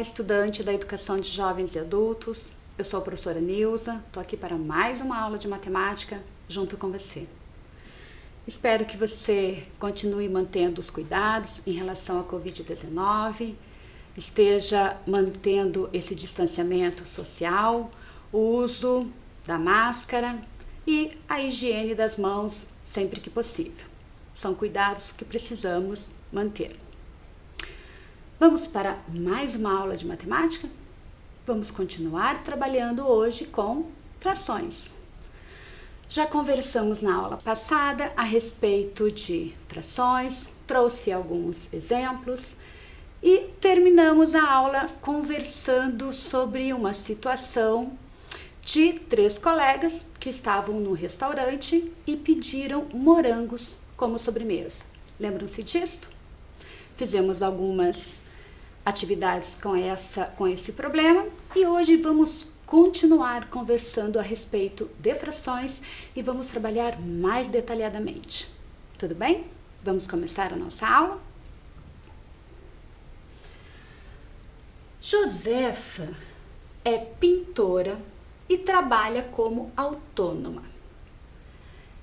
estudante da Educação de Jovens e Adultos. Eu sou a professora Nilza, estou aqui para mais uma aula de matemática junto com você. Espero que você continue mantendo os cuidados em relação à Covid-19, esteja mantendo esse distanciamento social, o uso da máscara e a higiene das mãos sempre que possível. São cuidados que precisamos manter. Vamos para mais uma aula de matemática? Vamos continuar trabalhando hoje com frações. Já conversamos na aula passada a respeito de frações, trouxe alguns exemplos e terminamos a aula conversando sobre uma situação de 3 colegas que estavam no restaurante e pediram morangos como sobremesa. Lembram-se disso? Fizemos algumas atividades com esse problema e hoje vamos continuar conversando a respeito de frações e vamos trabalhar mais detalhadamente. Tudo bem? Vamos começar a nossa aula? Josefa é pintora e trabalha como autônoma.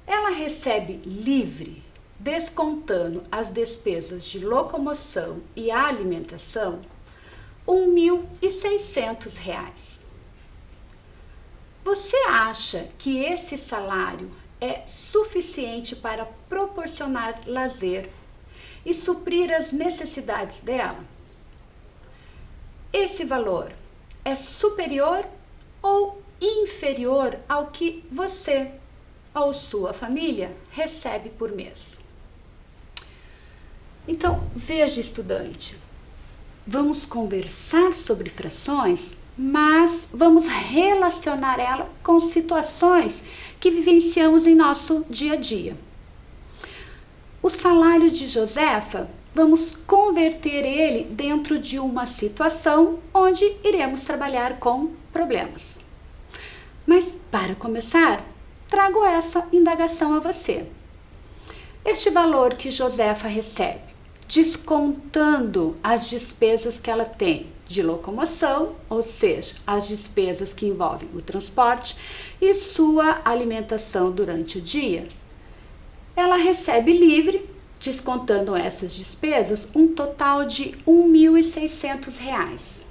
Ela recebe livre, descontando as despesas de locomoção e alimentação, R$ 1.600. Você acha que esse salário é suficiente para proporcionar lazer e suprir as necessidades dela? Esse valor é superior ou inferior ao que você ou sua família recebe por mês? Então, veja, estudante, vamos conversar sobre frações, mas vamos relacionar ela com situações que vivenciamos em nosso dia a dia. O salário de Josefa, vamos converter ele dentro de uma situação onde iremos trabalhar com problemas. Mas, para começar, trago essa indagação a você. Este valor que Josefa recebe, descontando as despesas que ela tem de locomoção, ou seja, as despesas que envolvem o transporte e sua alimentação durante o dia, ela recebe livre, descontando essas despesas, um total de R$ 1.600.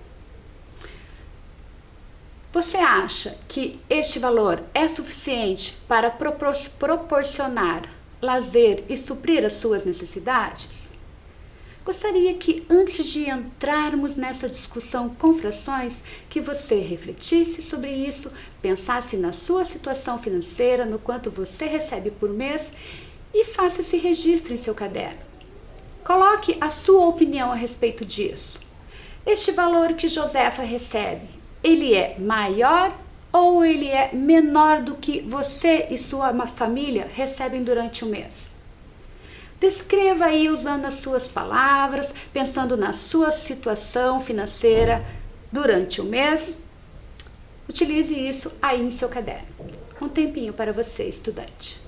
Você acha que este valor é suficiente para proporcionar lazer e suprir as suas necessidades? Gostaria que, antes de entrarmos nessa discussão com frações, que você refletisse sobre isso, pensasse na sua situação financeira, no quanto você recebe por mês e faça esse registro em seu caderno. Coloque a sua opinião a respeito disso. Este valor que Josefa recebe, ele é maior ou ele é menor do que você e sua família recebem durante o mês? Descreva aí usando as suas palavras, pensando na sua situação financeira durante o mês. Utilize isso aí em seu caderno. Um tempinho para você, estudante.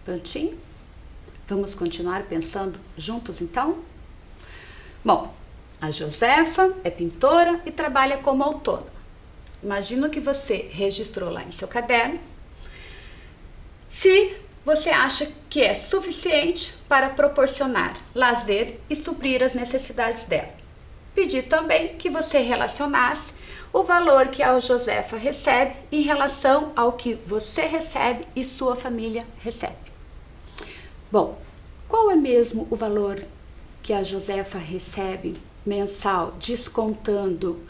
Prontinho? Vamos continuar pensando juntos então? Bom, a Josefa é pintora e trabalha como autônoma. Imagino que você registrou lá em seu caderno. Se você acha que é suficiente para proporcionar lazer e suprir as necessidades dela. Pedi também que você relacionasse o valor que a Josefa recebe em relação ao que você recebe e sua família recebe. Bom, qual é mesmo o valor que a Josefa recebe mensal, descontando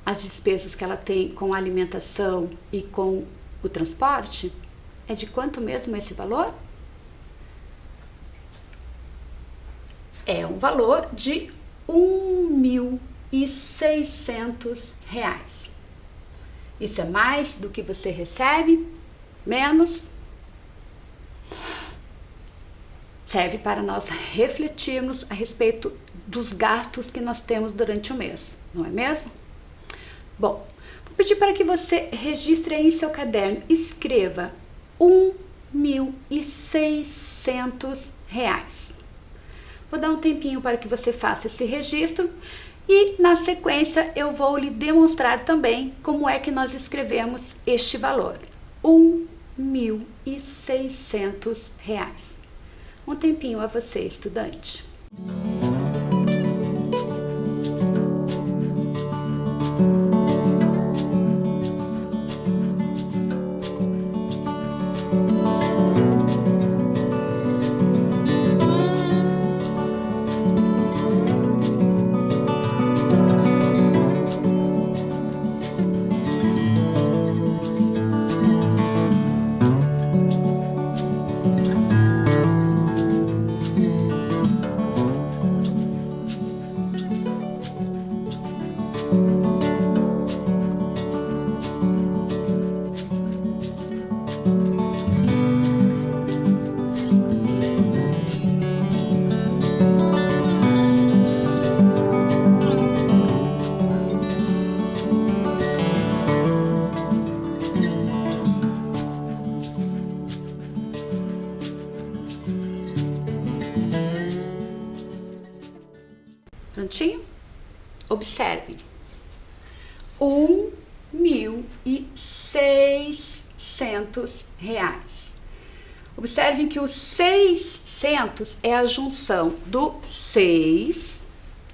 as despesas que ela tem com a alimentação e com o transporte? É de quanto mesmo esse valor? É um valor de R$1.600. Isso é mais do que você recebe? Menos? Serve para nós refletirmos a respeito dos gastos que nós temos durante o mês, não é mesmo? Bom, vou pedir para que você registre aí em seu caderno, escreva R$1.600. Vou dar um tempinho para que você faça esse registro e na sequência eu vou lhe demonstrar também como é que nós escrevemos este valor, R$1.600. Um tempinho a você, estudante. Prontinho? Observem. R$1.600. Observem que o 600 é a junção do 6,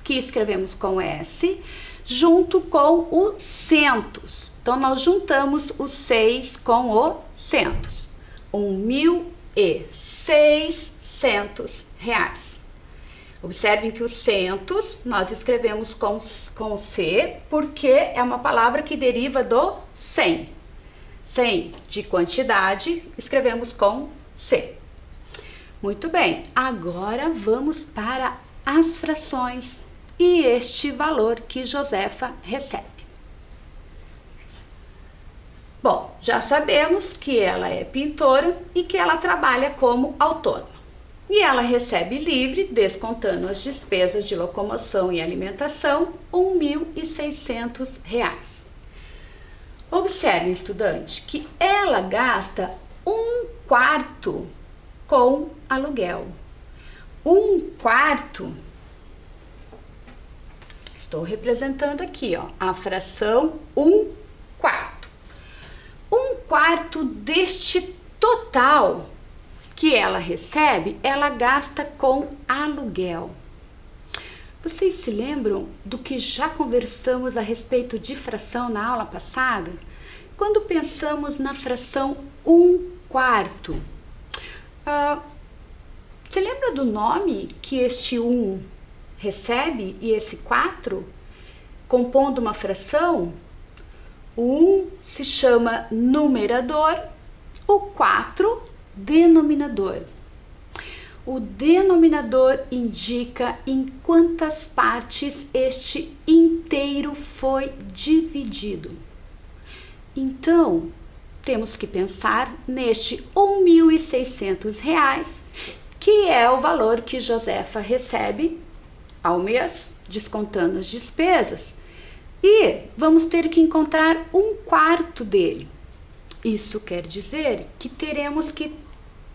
que escrevemos com S, junto com o centos. Então, nós juntamos o 6 com o centos. R$1.600. Observem que o centos nós escrevemos com C, porque é uma palavra que deriva do 100. 100 de quantidade, escrevemos com C. Muito bem, agora vamos para as frações e este valor que Josefa recebe. Bom, já sabemos que ela é pintora e que ela trabalha como autônoma. E ela recebe livre, descontando as despesas de locomoção e alimentação, R$1.600. Observe, estudante, que ela gasta 1/4 com aluguel. 1/4, estou representando aqui, ó, a fração 1/4. 1/4 deste total que ela recebe, ela gasta com aluguel. Vocês se lembram do que já conversamos a respeito de fração na aula passada? Quando pensamos na fração 1/4, quarto. Você lembra do nome que este 1 recebe e esse 4? Compondo uma fração, o 1 se chama numerador, o 4 denominador. O denominador indica em quantas partes este inteiro foi dividido. Então, temos que pensar neste R$ 1.600, que é o valor que Josefa recebe ao mês, descontando as despesas, e vamos ter que encontrar um quarto dele. Isso quer dizer que teremos que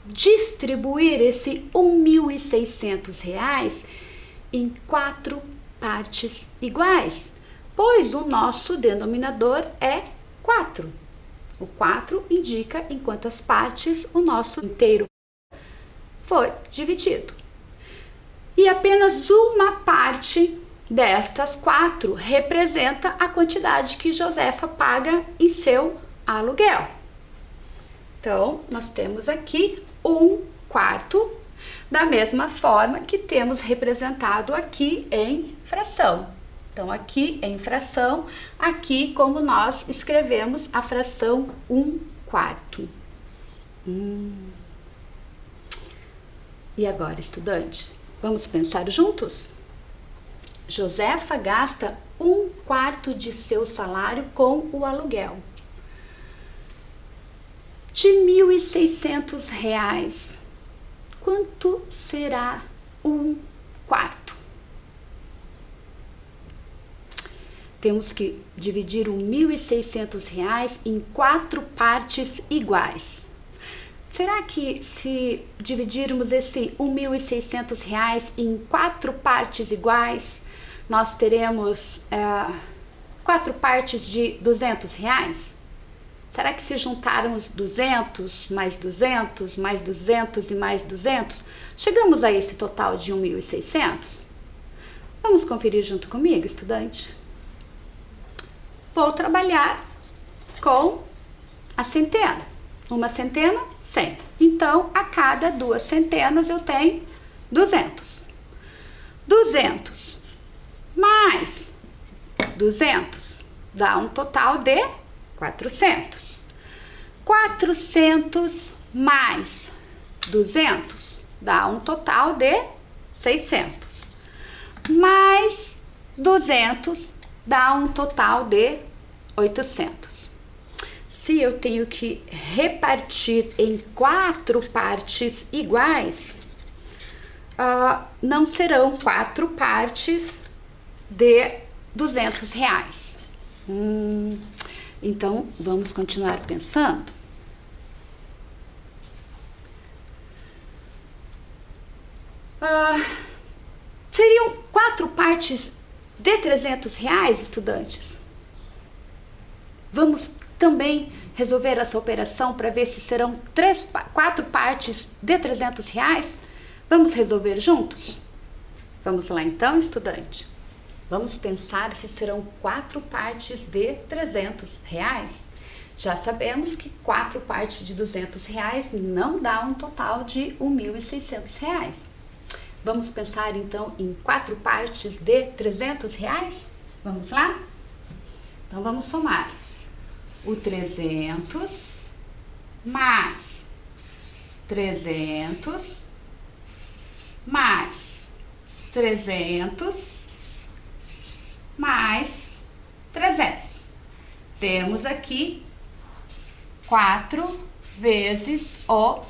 distribuir esse R$ 1.600 em 4 partes iguais, pois o nosso denominador é 4. O 4 indica em quantas partes o nosso inteiro foi dividido. E apenas uma parte destas 4 representa a quantidade que Josefa paga em seu aluguel. Então, nós temos aqui um quarto, da mesma forma que temos representado aqui em fração. Então, aqui em fração, aqui como nós escrevemos a fração 1 quarto. E agora, estudante, vamos pensar juntos? Josefa gasta 1 quarto de seu salário com o aluguel. De R$ 1.600, quanto será 1 quarto? Temos que dividir R$ 1.600 em 4 partes iguais. Será que se dividirmos esse R$ 1.600 em 4 partes iguais, nós teremos 4 partes de R$ 200? Será que se juntarmos 200, mais 200, mais 200 e mais 200, chegamos a esse total de 1.600? Vamos conferir junto comigo, estudante? Vou trabalhar com a centena. Uma centena, 100. Então, a cada 2 centenas eu tenho 200. 200 mais 200 dá um total de 400. 400 mais 200 dá um total de 600. Mais 200 dá um total de 800. Se eu tenho que repartir em 4 partes iguais, não serão 4 partes de R$ 200. Então, vamos continuar pensando. Seriam 4 partes de R$ 300, estudantes? Vamos também resolver essa operação para ver se serão 4 partes de R$ 300? Vamos resolver juntos? Vamos lá então, estudante. Vamos pensar se serão 4 partes de R$ 300. Já sabemos que 4 partes de R$ 200 não dá um total de R$ 1.600. Vamos pensar então em 4 partes de R$ 300? Vamos lá? Então vamos somar o 300 mais 300 mais 300 mais 300. Temos aqui 4 vezes o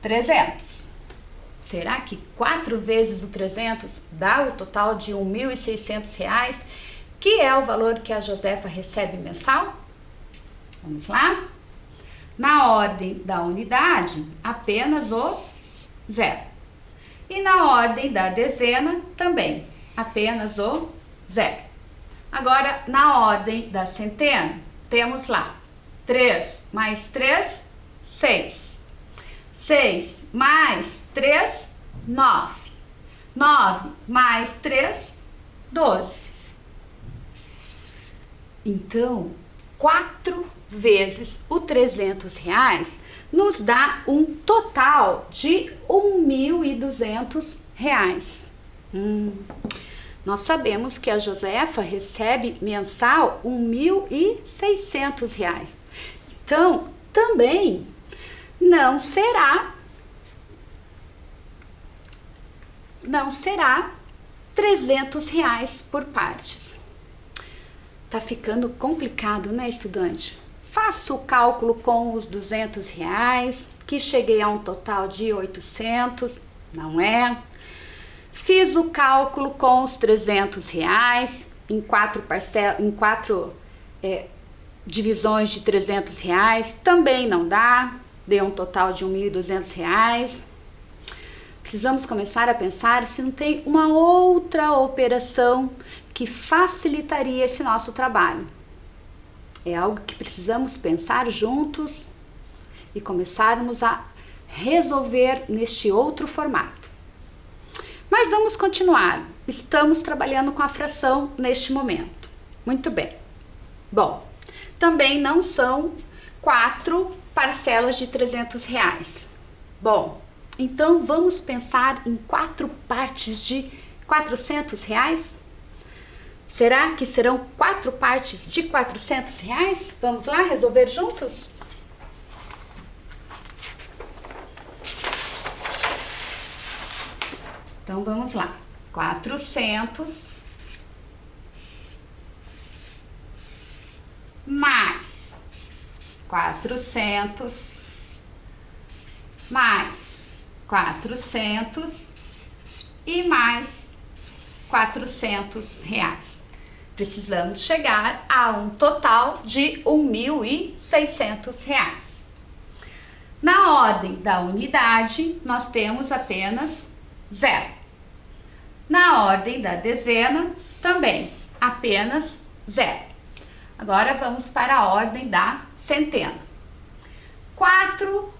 300. Será que 4 vezes o 300 dá o total de R$ 1.600, que é o valor que a Josefa recebe mensal? Vamos lá? Na ordem da unidade, apenas o 0. E na ordem da dezena, também, apenas o 0. Agora, na ordem da centena, temos lá 3 mais 3, 6. 6 mais 3, 9. 9 mais 3, 12. Então, 4 vezes o R$300 nos dá um total de R$1.200. Nós sabemos que a Josefa recebe mensal R$1.600. Então, também não será R$300 por partes. Tá ficando complicado, né, estudante? Faço o cálculo com os R$200, que cheguei a um total de 800, não é? Fiz o cálculo com os R$300 em 4 divisões de R$300, também não dá, deu um total de R$1.200. Precisamos começar a pensar se não tem uma outra operação que facilitaria esse nosso trabalho. É algo que precisamos pensar juntos e começarmos a resolver neste outro formato. Mas vamos continuar. Estamos trabalhando com a fração neste momento. Muito bem. Bom, também não são 4 parcelas de R$300. Bom, então vamos pensar em 4 partes de R$400? Será que serão 4 partes de R$400? Vamos lá resolver juntos? Então vamos lá. 400 mais 400 mais 400 e mais R$400. Precisamos chegar a um total de R$1.600. Na ordem da unidade, nós temos apenas 0. Na ordem da dezena, também apenas 0. Agora vamos para a ordem da centena. 4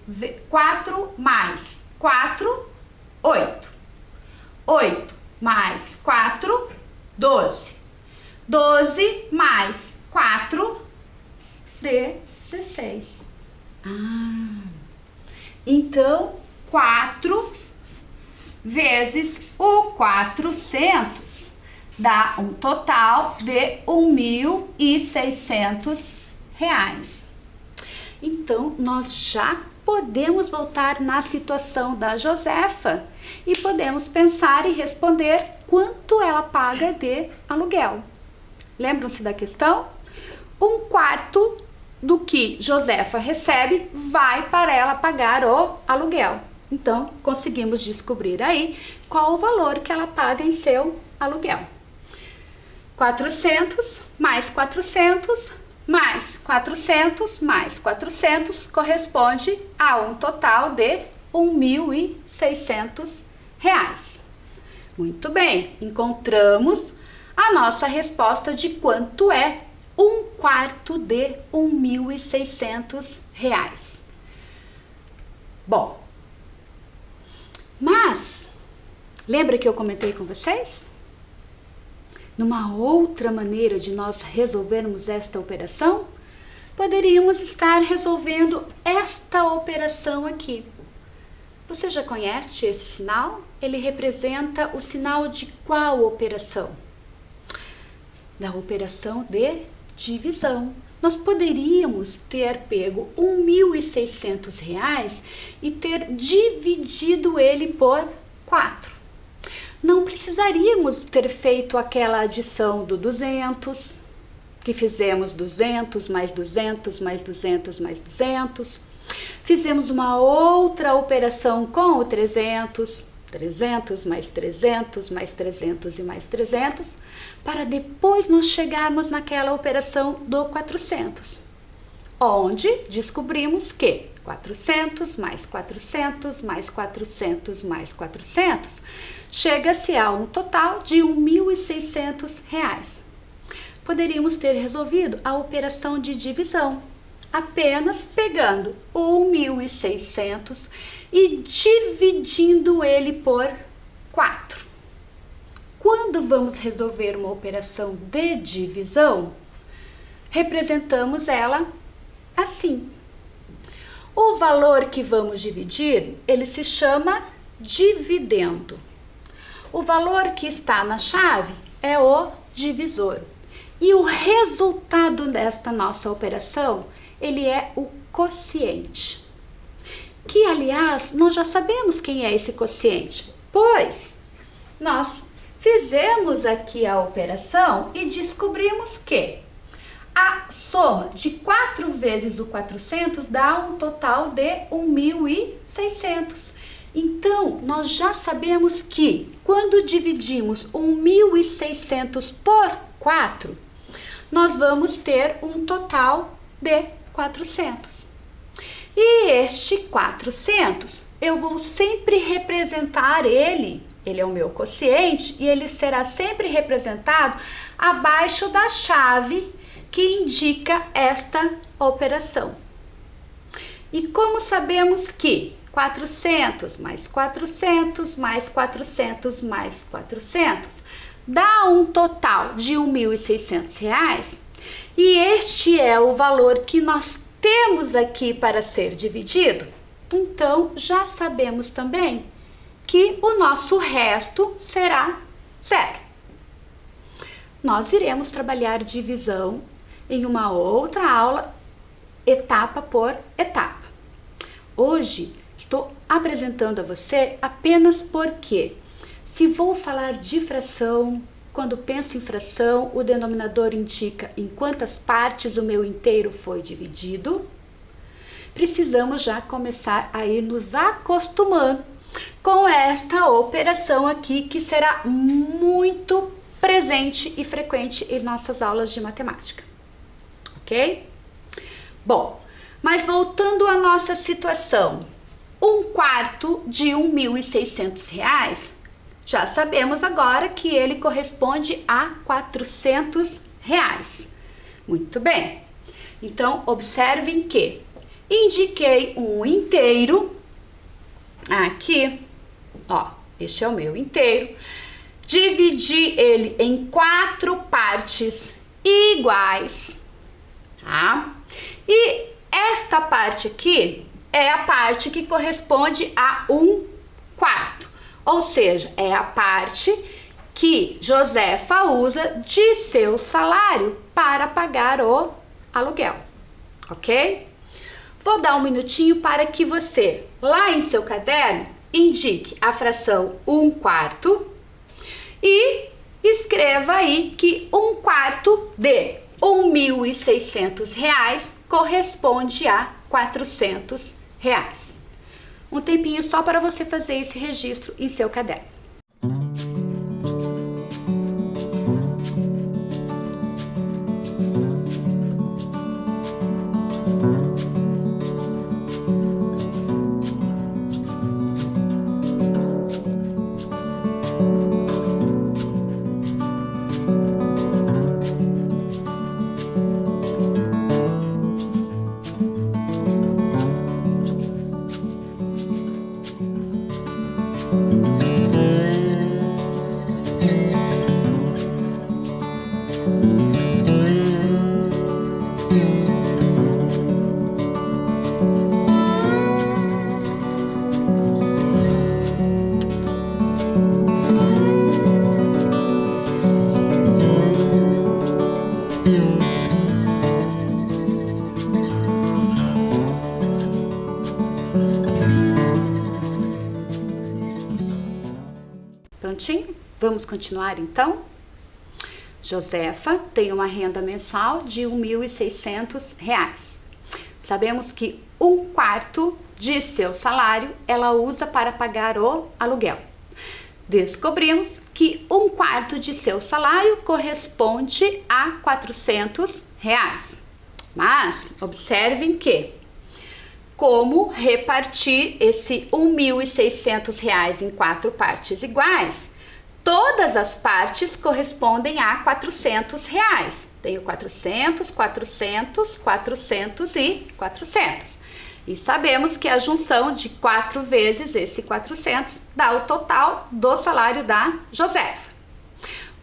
mais 4, 8. 8 mais 4, 12. 12 mais 4, 16. Então, 4 vezes o 400 dá um total de R$1.600. Então, nós já podemos voltar na situação da Josefa e podemos pensar e responder quanto ela paga de aluguel. Lembram-se da questão? 1/4 do que Josefa recebe vai para ela pagar o aluguel. Então, conseguimos descobrir aí qual o valor que ela paga em seu aluguel. 400 mais 400 mais 400 mais 400 corresponde a um total de R$1.600. Muito bem, encontramos a nossa resposta de quanto é 1/4 de R$1.600. Bom, mas lembra que eu comentei com vocês? Numa outra maneira de nós resolvermos esta operação, poderíamos estar resolvendo esta operação aqui. Você já conhece esse sinal? Ele representa o sinal de qual operação? Da operação de divisão. Nós poderíamos ter pego R$1.600 e ter dividido ele por 4. Não precisaríamos ter feito aquela adição do 200, que fizemos 200 mais 200 mais 200 mais 200. Fizemos uma outra operação com o 300, 300 mais 300 mais 300 e mais 300, para depois nós chegarmos naquela operação do 400, onde descobrimos que 400 mais 400 mais 400 mais 400 chega-se a um total de R$1.600. Poderíamos ter resolvido a operação de divisão, apenas pegando o 1.600 e dividindo ele por 4. Quando vamos resolver uma operação de divisão, representamos ela assim. O valor que vamos dividir, ele se chama dividendo. O valor que está na chave é o divisor. E o resultado desta nossa operação, ele é o quociente. Que, aliás, nós já sabemos quem é esse quociente, pois nós fizemos aqui a operação e descobrimos que a soma de 4 vezes o 400 dá um total de 1.600. Então, nós já sabemos que quando dividimos 1.600 por 4, nós vamos ter um total de 400. E este 400, eu vou sempre representar ele é o meu quociente, e ele será sempre representado abaixo da chave que indica esta operação. E como sabemos que 400 mais 400 mais 400 mais 400 dá um total de R$1.600, e este é o valor que nós temos aqui para ser dividido, então já sabemos também que o nosso resto será zero. Nós iremos trabalhar divisão em uma outra aula, etapa por etapa. Hoje estou apresentando a você apenas porque, se vou falar de fração, quando penso em fração, o denominador indica em quantas partes o meu inteiro foi dividido. Precisamos já começar a ir nos acostumando com esta operação aqui, que será muito presente e frequente em nossas aulas de matemática. Ok? Bom, mas voltando à nossa situação, 1/4 de R$1.600, já sabemos agora que ele corresponde a R$400. Muito bem. Então, observem que indiquei um inteiro aqui, ó, este é o meu inteiro. Dividi ele em 4 partes iguais, tá? E esta parte aqui é a parte que corresponde a 1/4, ou seja, é a parte que Josefa usa de seu salário para pagar o aluguel, ok? Vou dar um minutinho para que você, lá em seu caderno, indique a fração 1/4 e escreva aí que 1/4 de R$1.600 corresponde a R$400. Um tempinho só para você fazer esse registro em seu caderno. Prontinho? Vamos continuar então? Josefa tem uma renda mensal de R$1.600. Sabemos que 1/4 de seu salário ela usa para pagar o aluguel. Descobrimos que 1/4 de seu salário corresponde a R$400. Mas observem que, como repartir esse R$1.600 em 4 partes iguais, todas as partes correspondem a R$400. Tenho 400, 400, 400 e 400. E sabemos que a junção de 4 vezes esse 400 dá o total do salário da Josefa.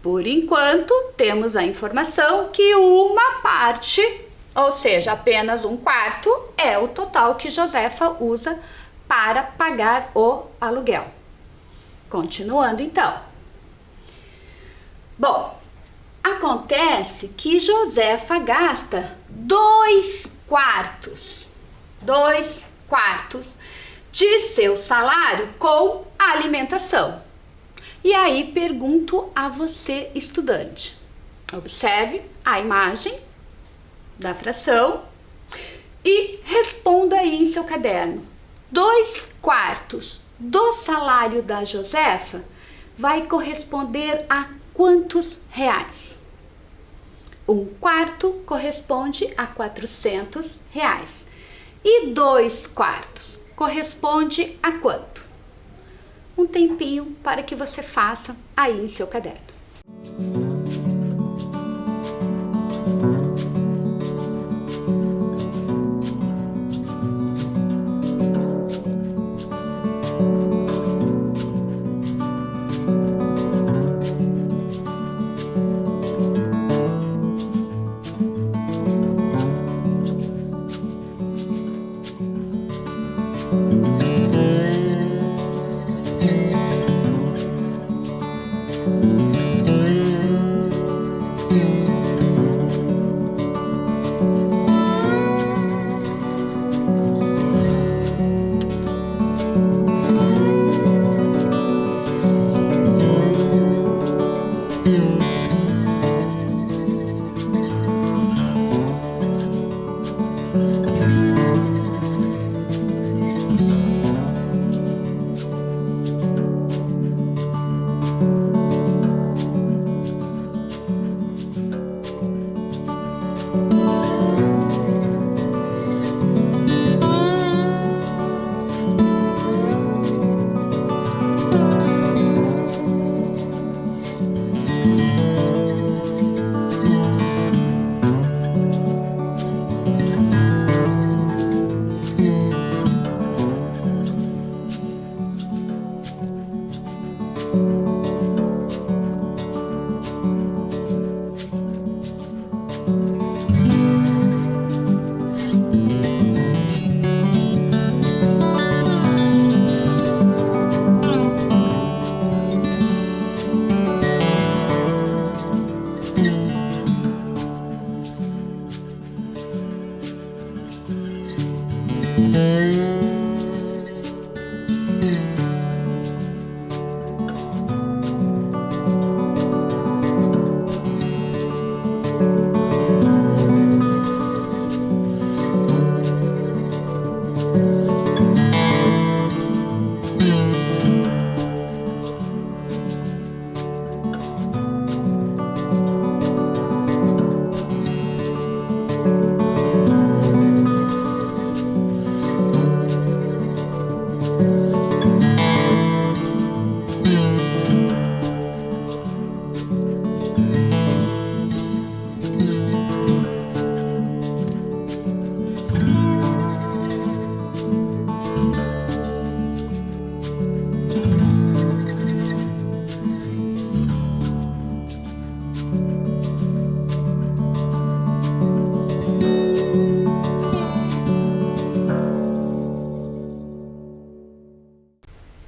Por enquanto, temos a informação que uma parte, ou seja, apenas 1/4, é o total que Josefa usa para pagar o aluguel. Continuando então. Bom, acontece que Josefa gasta 2/4 de seu salário com alimentação. E aí pergunto a você, estudante, observe a imagem da fração e responda aí em seu caderno. 2/4 do salário da Josefa vai corresponder a quantos reais? 1/4 corresponde a 400 reais. E 2/4 corresponde a quanto? Um tempinho para que você faça aí em seu caderno.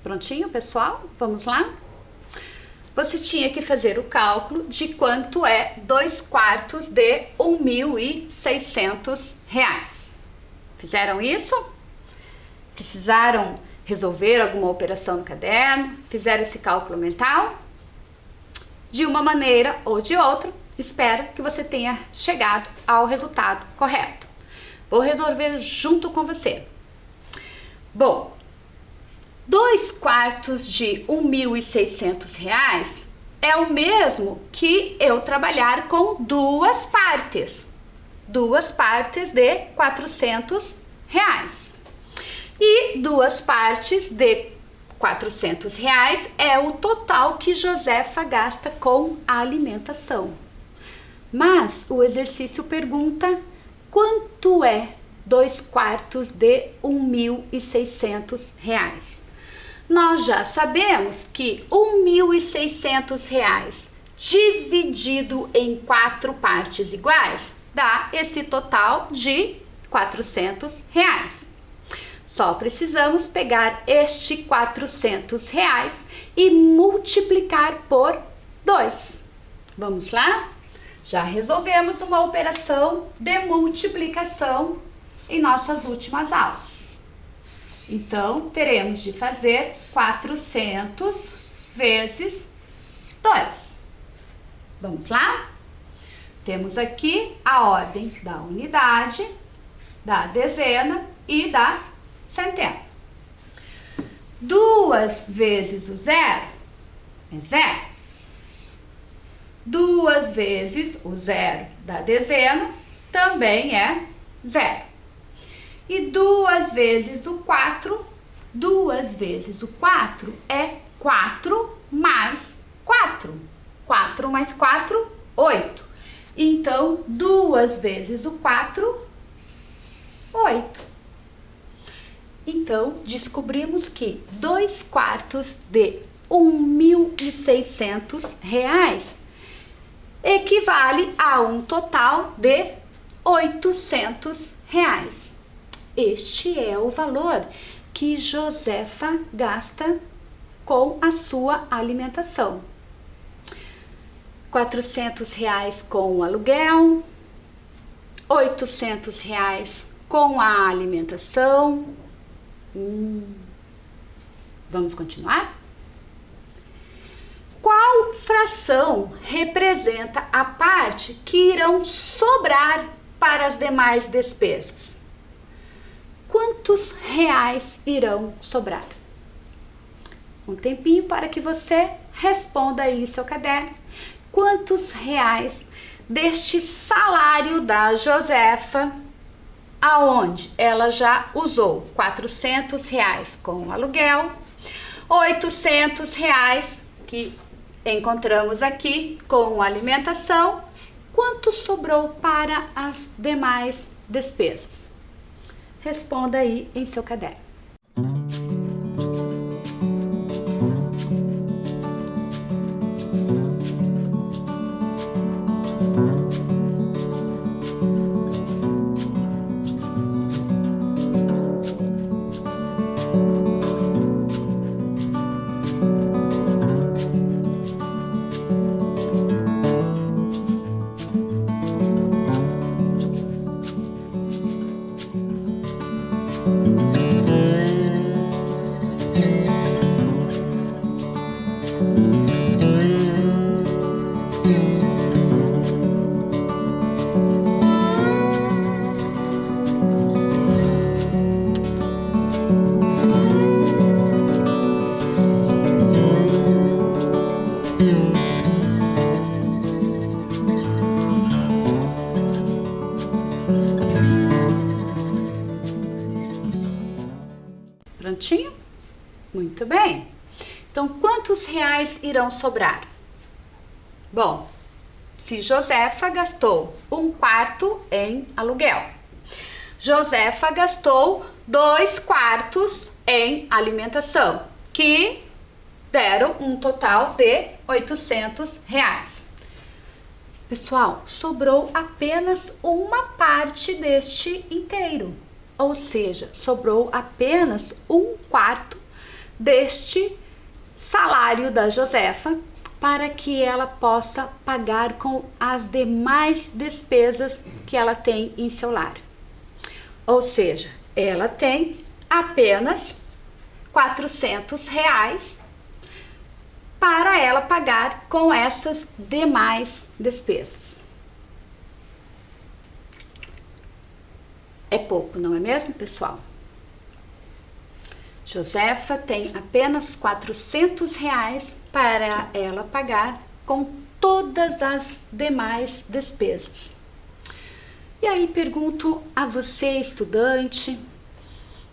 Prontinho, pessoal? Vamos lá? Você tinha que fazer o cálculo de quanto é 2/4 de R$1.600. Fizeram isso? Precisaram resolver alguma operação no caderno? Fizeram esse cálculo mental? De uma maneira ou de outra, espero que você tenha chegado ao resultado correto. Vou resolver junto com você. Bom, 2/4 de R$1.600 é o mesmo que eu trabalhar com duas partes de R$400. E duas partes de R$400 é o total que Josefa gasta com a alimentação. Mas o exercício pergunta quanto é 2/4 de R$1.600. Nós já sabemos que R$1.600 dividido em 4 partes iguais, dá esse total de R$ 400. Só precisamos pegar este R$ 400 e multiplicar por 2. Vamos lá? Já resolvemos uma operação de multiplicação em nossas últimas aulas. Então, teremos de fazer 400 vezes 2. Vamos lá? Temos aqui a ordem da unidade, da dezena e da centena. 2 vezes o zero é zero. 2 vezes o zero da dezena também é zero. E 2 vezes o 4, 2 vezes o 4 é 4 mais 4. 4 mais 4, 8. Então, 2 vezes o 4, 8. Então, descobrimos que 2/4 de R$ 1.600 equivale a um total de R$ 800. Este é o valor que Josefa gasta com a sua alimentação. R$ 400 com o aluguel, R$ 800 com a alimentação. Vamos continuar? Qual fração representa a parte que irão sobrar para as demais despesas? Quantos reais irão sobrar? Um tempinho para que você responda aí em seu caderno. Quantos reais deste salário da Josefa, aonde ela já usou R$ 400 com o aluguel, R$ 800 que encontramos aqui com alimentação, quanto sobrou para as demais despesas? Responda aí em seu caderno. Prontinho? Muito bem. Então, quantos reais irão sobrar? Bom, se Josefa gastou 1/4 em aluguel, Josefa gastou 2/4 em alimentação, que deram um total de R$ 800. Pessoal, sobrou apenas uma parte deste inteiro. Ou seja, sobrou apenas 1/4 deste salário da Josefa para que ela possa pagar com as demais despesas que ela tem em seu lar. Ou seja, ela tem apenas R$ 400 para ela pagar com essas demais despesas. É pouco, não é mesmo, pessoal? Josefa tem apenas R$ 400 para ela pagar com todas as demais despesas. E aí pergunto a você, estudante,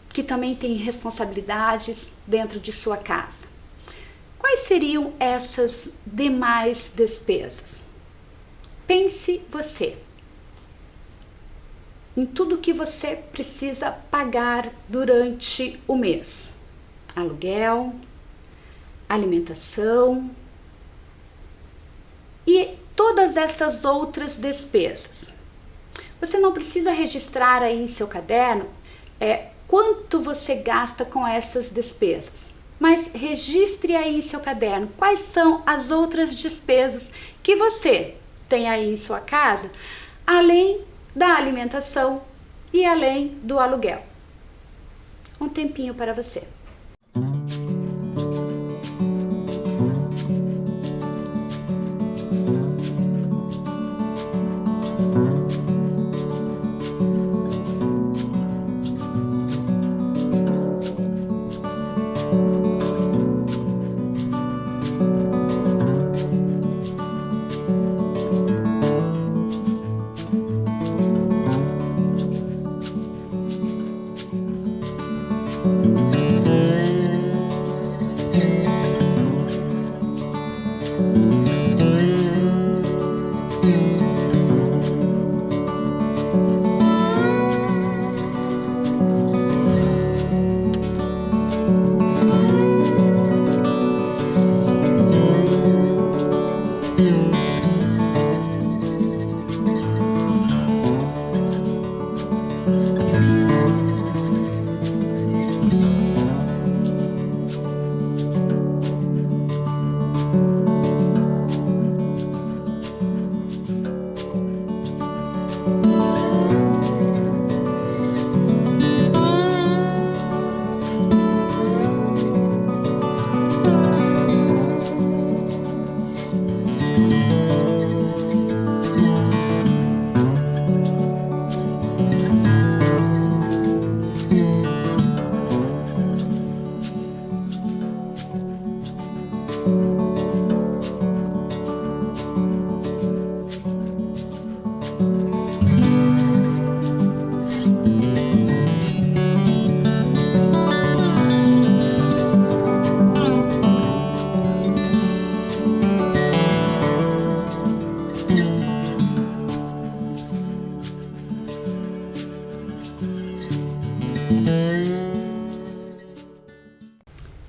que também tem responsabilidades dentro de sua casa. Quais seriam essas demais despesas? Pense você em tudo que você precisa pagar durante o mês: aluguel, alimentação E todas essas outras despesas. Você não precisa registrar aí em seu caderno quanto você gasta com essas despesas, mas registre aí em seu caderno quais são as outras despesas que você tem aí em sua casa, além da alimentação e além do aluguel. Um tempinho para você.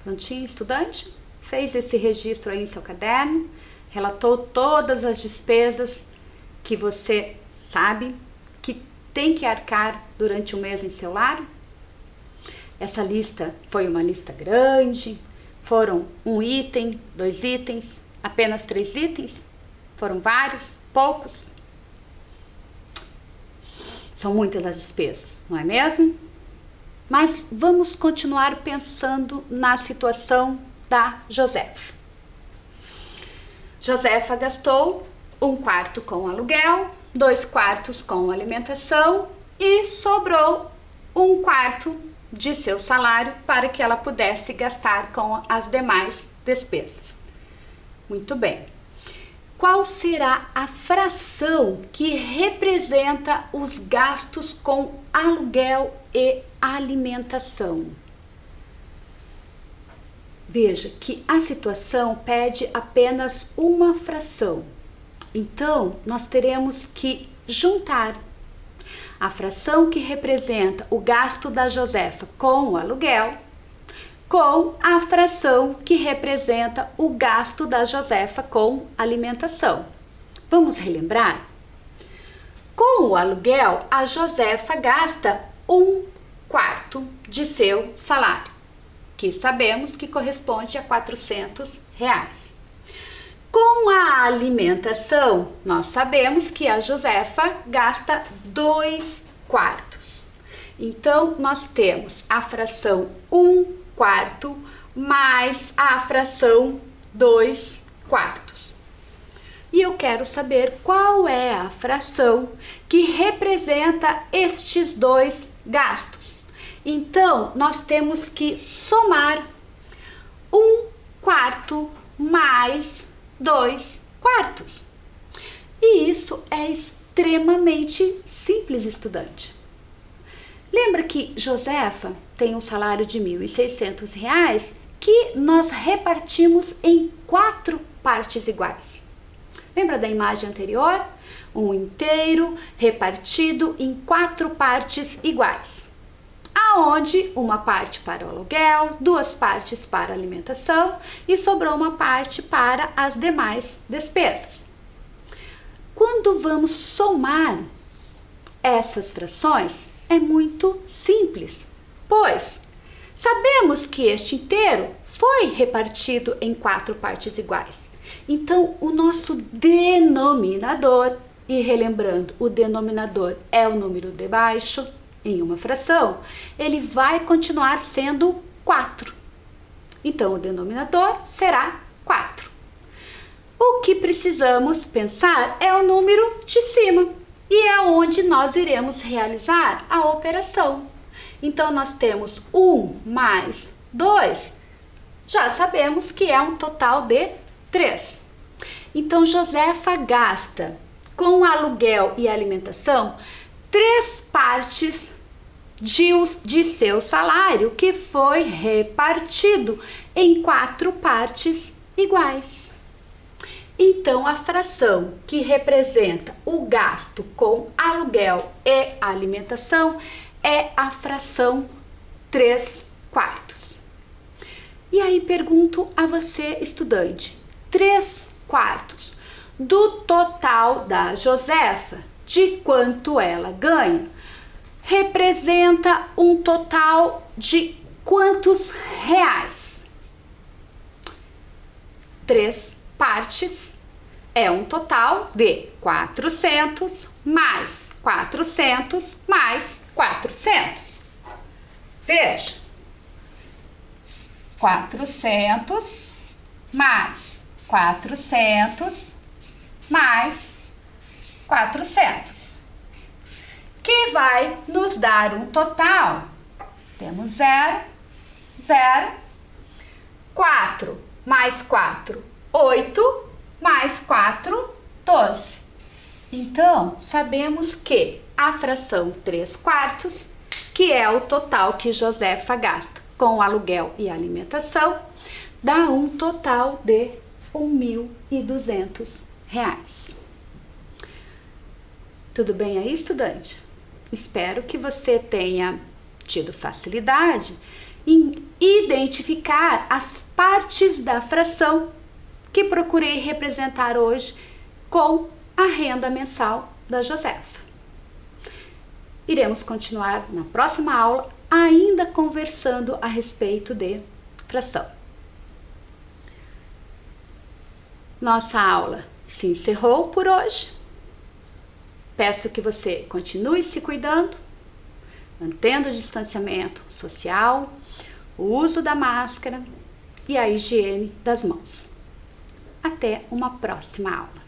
Prontinho, estudante? Fez esse registro aí em seu caderno, relatou todas as despesas que você sabe que tem que arcar durante o mês em seu lar? Essa lista foi uma lista grande? Foram um item, 2 itens, apenas 3 itens? Foram vários, poucos? São muitas as despesas, não é mesmo? Mas vamos continuar pensando na situação da Josefa. Josefa gastou 1/4 com aluguel, 2/4 com alimentação e sobrou 1/4 de seu salário para que ela pudesse gastar com as demais despesas. Muito bem. Qual será a fração que representa os gastos com aluguel e alimentação? Veja que a situação pede apenas uma fração. Então, nós teremos que juntar a fração que representa o gasto da Josefa com o aluguel com a fração que representa o gasto da Josefa com alimentação. Vamos relembrar? Com o aluguel, a Josefa gasta 1/4 de seu salário, que sabemos que corresponde a R$400. Com a alimentação, nós sabemos que a Josefa gasta 2/4. Então, nós temos a fração 1/4 mais a fração 2/4. E eu quero saber qual é a fração que representa estes dois gastos. Então, nós temos que somar 1/4 mais 2/4. E isso é extremamente simples, estudante. Lembra que Josefa tem um salário de R$1.600 que nós repartimos em 4 partes iguais. Lembra da imagem anterior? Um inteiro repartido em 4 partes iguais, aonde uma parte para o aluguel, 2 partes para a alimentação e sobrou uma parte para as demais despesas. quando vamos somar essas frações, é muito simples, pois sabemos que este inteiro foi repartido em 4 partes iguais. Então, o nosso denominador, e relembrando, o denominador é o número de baixo em uma fração, ele vai continuar sendo 4. Então, o denominador será 4. O que precisamos pensar é o número de cima, e é onde nós iremos realizar a operação. Então, nós temos 1 mais 2, já sabemos que é um total de 3. Então, Josefa gasta com aluguel e alimentação 3 partes de seu salário, que foi repartido em 4 partes iguais. Então, a fração que representa o gasto com aluguel e alimentação é a fração 3/4. E aí pergunto a você, estudante, 3/4 do total da Josefa, de quanto ela ganha, representa um total de quantos reais? 3 partes é um total de 400 mais 400 mais 400. Veja, 400 mais 400 mais 400, que vai nos dar um total. Temos 0, 0, 4 mais 4, 8, mais 4, 12. Então, sabemos que a fração 3/4, que é o total que Josefa gasta com aluguel e alimentação, dá um total de R$ 1.200. Tudo bem aí, estudante? Espero que você tenha tido facilidade em identificar as partes da fração que procurei representar hoje com a renda mensal da Josefa. Iremos continuar na próxima aula, ainda conversando a respeito de fração. Nossa aula se encerrou por hoje. Peço que você continue se cuidando, mantendo o distanciamento social, o uso da máscara e a higiene das mãos. Até uma próxima aula.